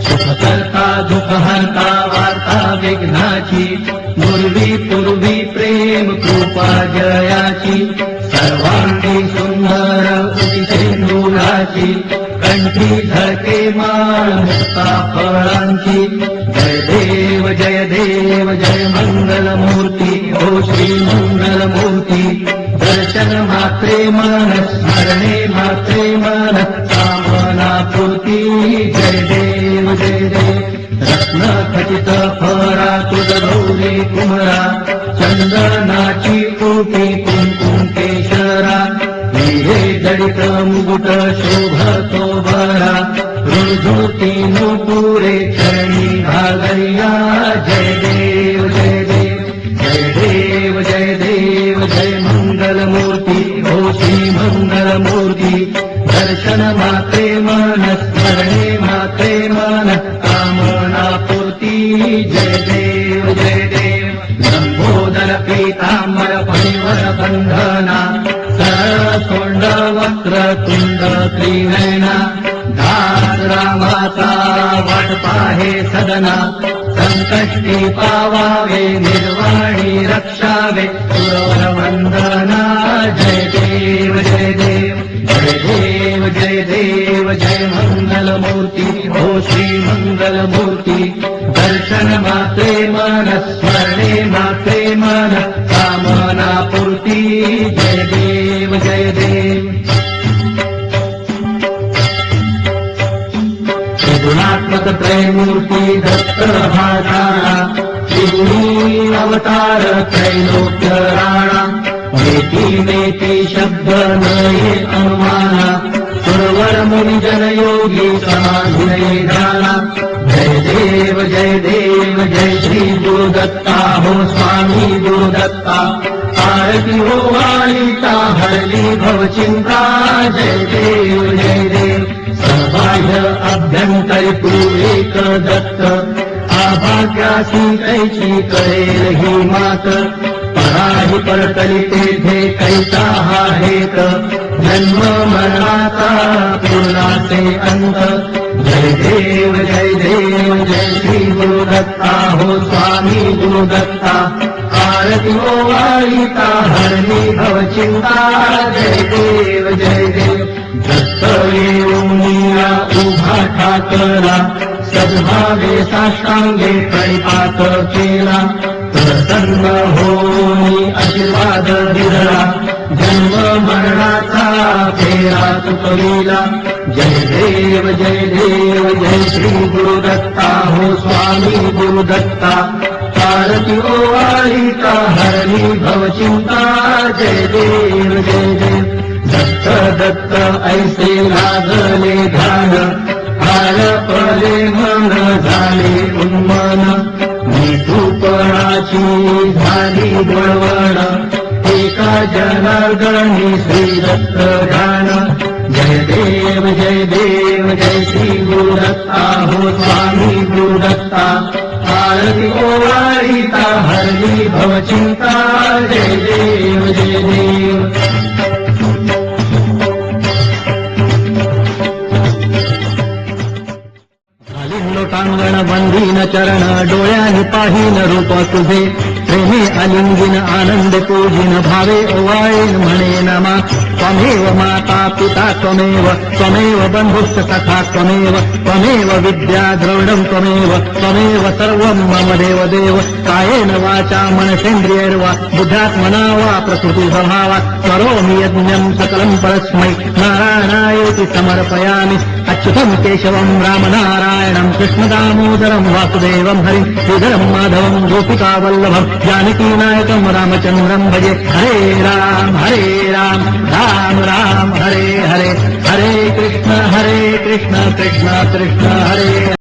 सुखकर्ता दुःखहर्ता वार्ता विघ्नाची, पूर्वी पूर्वी प्रेम कृपा जयाची, सर्वांगी सुंदर उटी सिंदुराची, कंठी धके माळ मुक्ता फळांची. जय देव जय देव जय मंगलमूर्ती, ओ श्री मंगलमूर्ती. दर्शन मात्रे मन, स्मरणे मात्रे मन, कामना पूर्ती. जय देव जय देव. रत्न खचित फरा तुझ गौरी कुमरा, चंदनाची ओटी कुंकुम केशरा, हिरे जडित मुकुट शोभतो बरा, रुजोती नुपुरे चरणी घालया. जय देव जय देव जय देव जय देव जय मंगलमूर्ती, ओ श्री मंगलमूर्ती. दर्शन मात्रे मन, स्मरणे मात्रे मन, कामना पूर्ती. जय देव जय देव. लंबोदर पीतांबर परिवर बंधना, सरळ सोंड वक्र तुंड त्रिनयना, दास रामाचा वाट पाहे सदना, संकष्टी पावावे निर्वाणी रक्षावे, सुरवर वंदना. जय देव जय देव जय देव जय देव जय मंगलमूर्ती, ओ श्री मंगलमूर्ती. दर्शन मात्रे मन, स्मरणे मात्रे मन, कामना पूर्ती. जय देव जय देव. त्रिगुणात्मक त्रयमूर्ती दत्त भाषाणा, त्रिगुणी अवतार त्रैलोक्य राणा, मेती मेती शब्द नये अनुमाना, सुरवर मुनि जन योगी समाधी झाला. जय देव जय देव जय श्री गुरुदत्ता, हो स्वामी गुरुदत्ता. आरती हो वालिता हरली भवचिंता. जय देव जय देव. सर्वाह्य अभ्यंतरी तू एक दत्त, आभाग्यासी कैची करेल ही मात. पराही परतली तेथे कैसा हा हेत, जन्म मरणाचा पूर्णाचे अंत. जय देव जय देव जय श्री गुरुदत्ता, हो स्वामी गुरुदत्ता. आरती हो वालिता हरली भवचिंता. जय देव जय देव. दत्त येऊनिया उभा ठाकला, सद्भावे साष्टांगे प्रणिपात केला. प्रसन्न होई आशीर्वाद दिला, जन्म मरणाचा फेरा चुकविला. जय देव जय देव जय श्री गुरुदत्ता, हो स्वामी गुरुदत्ता. आरती ओ वालिका हरली भवचिंता. जय देव जय देव. दत्त दत्त ऐसे लागले ध्यान, आळपले मन झाले उन्मन. निधूपणाची झाली बळवण, एका जनार्दनी श्री दत्त ध्यान. जय देव जय देव जय श्री गुरुदत्ता, हो स्वामी गुरुदत्ता. आरती ओ वालिता हरली भवचिंता. जय देव जय देव. लोटांगण बंधीन चरण, डोळ्याने पाहीन रूप तुझे. प्रेमे आलिंगीन आनंद पूजिन, भावे ओवाळीन म्हणे नमा. त्वमेव माता पिता त्वमेव, त्वमेव बंधुश्च सखा त्वमेव. त्वमेव विद्या द्रविडं त्वमेव, त्वमेव सर्वं मम देव देव. कायेन वाचा मनसेन्द्रियैर्वा, बुद्ध्यात्मना वा प्रकृति स्वभावात्. करोमि यज्ञं सकलं परस्मै, नारायणायेति समर्पयामि. अच्युतं केशवं रामनारायणं, कृष्णदामोदरं वासुदेवं हरिं, श्रीधरं माधवं गोपिकावल्लभं, जानकीनायकं रामचन्द्रं भजे. हरे राम राम राम हरे हरे. हरे कृष्ण कृष्ण कृष्ण हरे